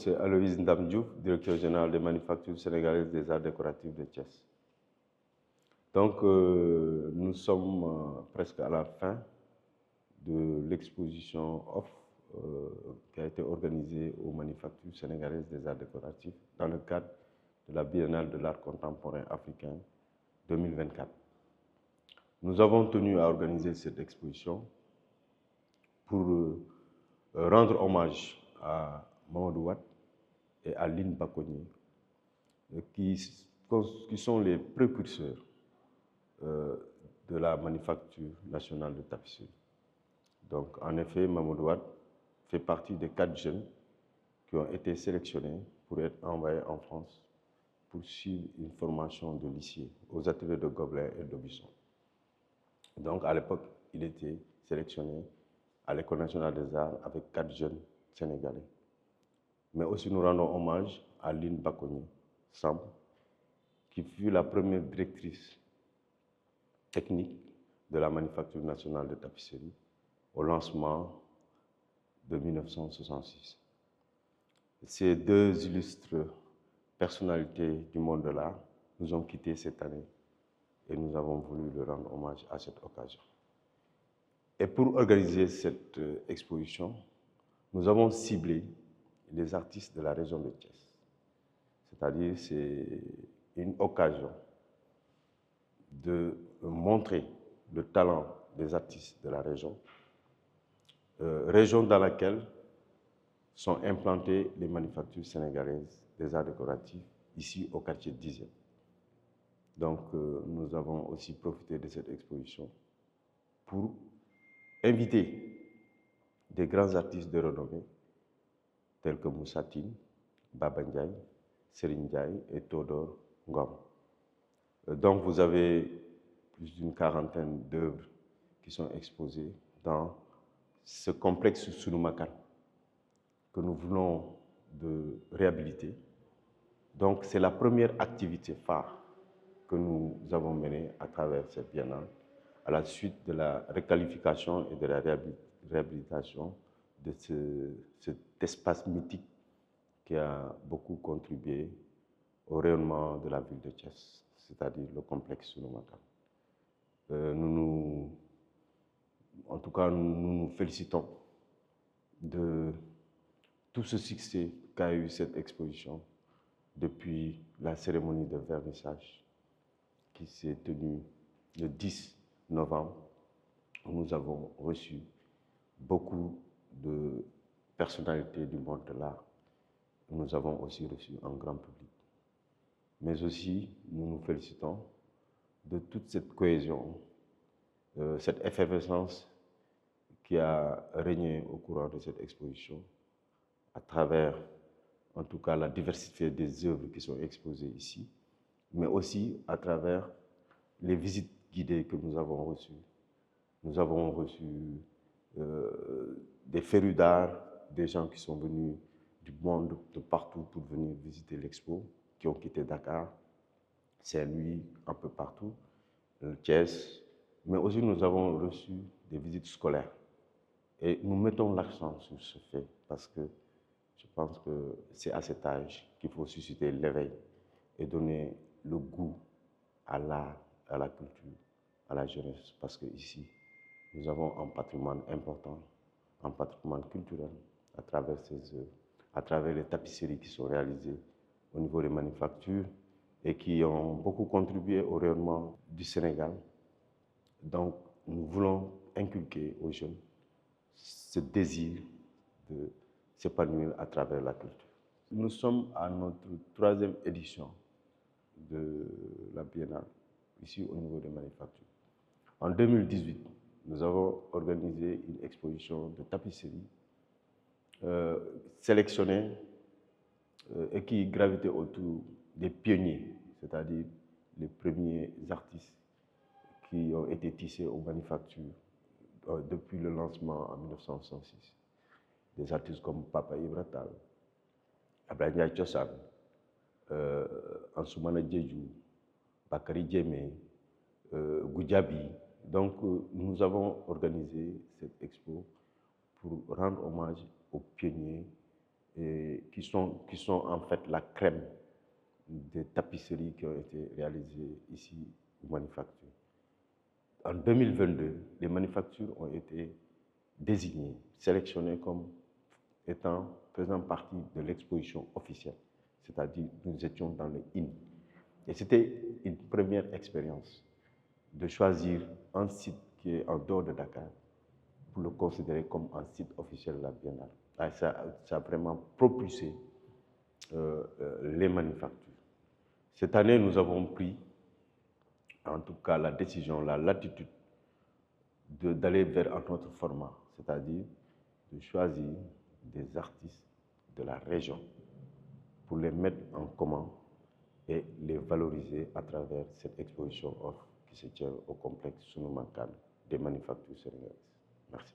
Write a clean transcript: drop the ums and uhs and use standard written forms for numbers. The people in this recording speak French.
c'est Aloïse Ndam Diouf, directeur général des manufactures sénégalaises des arts décoratifs de Thiès. Donc, nous sommes presque à la fin de l'exposition OFF qui a été organisée aux manufactures sénégalaises des arts décoratifs dans le cadre de la Biennale de l'art contemporain africain 2024. Nous avons tenu à organiser cette exposition pour rendre hommage à Mamadou Wade et à Lynn Bakogny, qui sont les précurseurs de la manufacture nationale de tapisserie. Donc, en effet, Mamadou Wade fait partie des 4 jeunes qui ont été sélectionnés pour être envoyés en France pour suivre une formation de lycée aux ateliers de Gobelin et d'Aubusson. Donc, à l'époque, il était sélectionné à l'École nationale des arts avec 4 jeunes sénégalais. Mais aussi, nous rendons hommage à Lynn Bakogny Samb, qui fut la première directrice technique de la manufacture nationale de tapisserie au lancement de 1966. Ces 2 illustres personnalités du monde de l'art nous ont quittés cette année et nous avons voulu leur rendre hommage à cette occasion. Et pour organiser cette exposition, nous avons ciblé les artistes de la région de Thiès. C'est-à-dire, c'est une occasion de montrer le talent des artistes de la région, région dans laquelle sont implantées les manufactures sénégalaises des arts décoratifs, ici au quartier 10e. Donc, nous avons aussi profité de cette exposition pour inviter des grands artistes de renommée, tels que Moussa Tine, Baba Ndiaye, Serigne Ndiaye et Théodore Ngom. Donc, vous avez plus d'une 40aine d'œuvres qui sont exposées dans ce complexe Sunumakan que nous voulons de réhabiliter. Donc, c'est la première activité phare que nous avons menée à travers cette biennale, à la suite de la requalification et de la réhabilitation de cet espace mythique qui a beaucoup contribué au rayonnement de la ville de Thiès, c'est-à-dire le complexe Sunumakan. En tout cas, nous nous félicitons de tout ce succès qu'a eu cette exposition depuis la cérémonie de vernissage qui s'est tenue le 10 novembre, où nous avons reçu beaucoup de personnalités du monde de l'art. Nous avons aussi reçu un grand public. Mais aussi, nous nous félicitons de toute cette cohésion, cette effervescence qui a régné au cours de cette exposition, à travers, en tout cas, la diversité des œuvres qui sont exposées ici, mais aussi à travers les visites guidées que nous avons reçues. Nous avons reçu des férus d'art, des gens qui sont venus du monde, de partout, pour venir visiter l'expo, qui ont quitté Dakar, Saint-Louis, un peu partout, Thiès, mais aussi nous avons reçu des visites scolaires. Et nous mettons l'accent sur ce fait parce que je pense que c'est à cet âge qu'il faut susciter l'éveil et donner le goût à l'art, à la culture, à la jeunesse. Parce qu'ici, nous avons un patrimoine important, un patrimoine culturel à travers ces œuvres, à travers les tapisseries qui sont réalisées au niveau des manufactures et qui ont beaucoup contribué au rayonnement du Sénégal. Donc, nous voulons inculquer aux jeunes ce désir de s'épanouir à travers la culture. Nous sommes à notre 3e édition de la Biennale, ici au niveau des manufactures. En 2018, nous avons organisé une exposition de tapisserie sélectionnée et qui gravitait autour des pionniers, c'est-à-dire les premiers artistes qui ont été tissés aux manufactures depuis le lancement en 1966. Des artistes comme Papa Ibra Tall, Ablaye Ndiaye Thiossane, Ansoumana Diédhiou, Bakary Diémé, Goudiaby. Donc, nous avons organisé cette expo pour rendre hommage aux pionniers et qui sont en fait la crème des tapisseries qui ont été réalisées ici aux manufactures. En 2022, les manufactures ont été désignées, sélectionnées comme faisant partie de l'exposition officielle, c'est-à-dire nous étions dans le IN. Et c'était une première expérience de choisir un site qui est en dehors de Dakar pour le considérer comme un site officiel de la Biennale. Et ça a vraiment propulsé les manufactures. Cette année, nous avons pris, en tout cas, la décision, la latitude d'aller vers un autre format, c'est-à-dire de choisir des artistes de la région pour les mettre en commun et les valoriser à travers cette exposition offre qui se tient au complexe Sunumakan des manufactures sénégalaises. Merci.